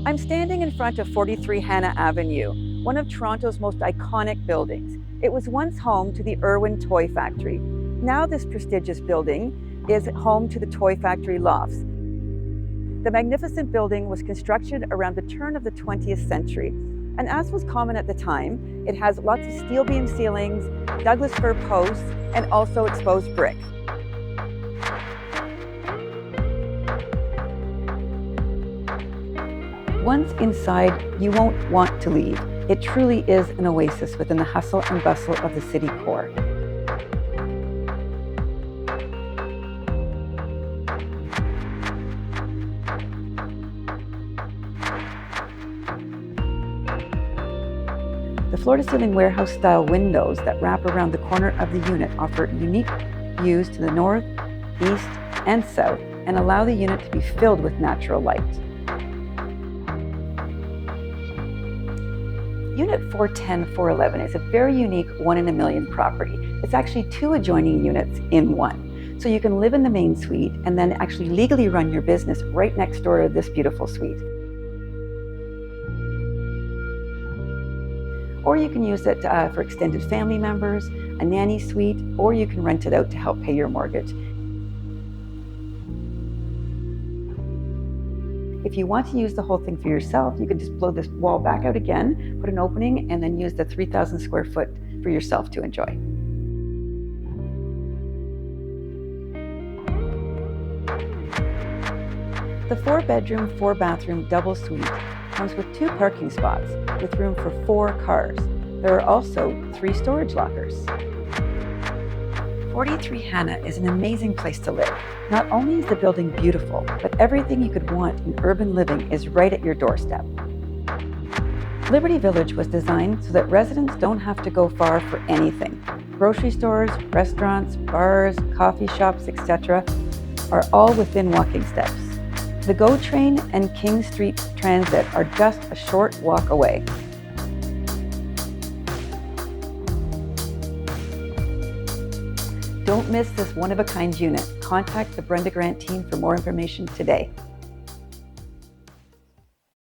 I'm standing in front of 43 Hanna Avenue, one of Toronto's most iconic buildings. It was once home to the Irwin Toy Factory. Now this prestigious building is home to the Toy Factory Lofts. The magnificent building was constructed around the turn of the 20th century, and as was common at the time, it has lots of steel beam ceilings, Douglas fir posts, and also exposed brick. Once inside, you won't want to leave. It truly is an oasis within the hustle and bustle of the city core. The floor-to-ceiling warehouse-style windows that wrap around the corner of the unit offer unique views to the north, east, and south, and allow the unit to be filled with natural light. Unit 410-411 is a very unique one-in-a-million property. It's actually two adjoining units in one. So you can live in the main suite and then actually legally run your business right next door to this beautiful suite. Or you can use it for extended family members, a nanny suite, or you can rent it out to help pay your mortgage. If you want to use the whole thing for yourself, you can just blow this wall back out again, put an opening, and then use the 3,000 square foot for yourself to enjoy. The 4-bedroom, 4-bathroom double suite comes with 2 parking spots with room for 4 cars. There are also 3 storage lockers. 43 Hanna is an amazing place to live. Not only is the building beautiful, but everything you could want in urban living is right at your doorstep. Liberty Village was designed so that residents don't have to go far for anything. Grocery stores, restaurants, bars, coffee shops, etc. are all within walking steps. The GO train and King Street Transit are just a short walk away. Don't miss this one-of-a-kind unit. Contact the Brenda Grant team for more information today.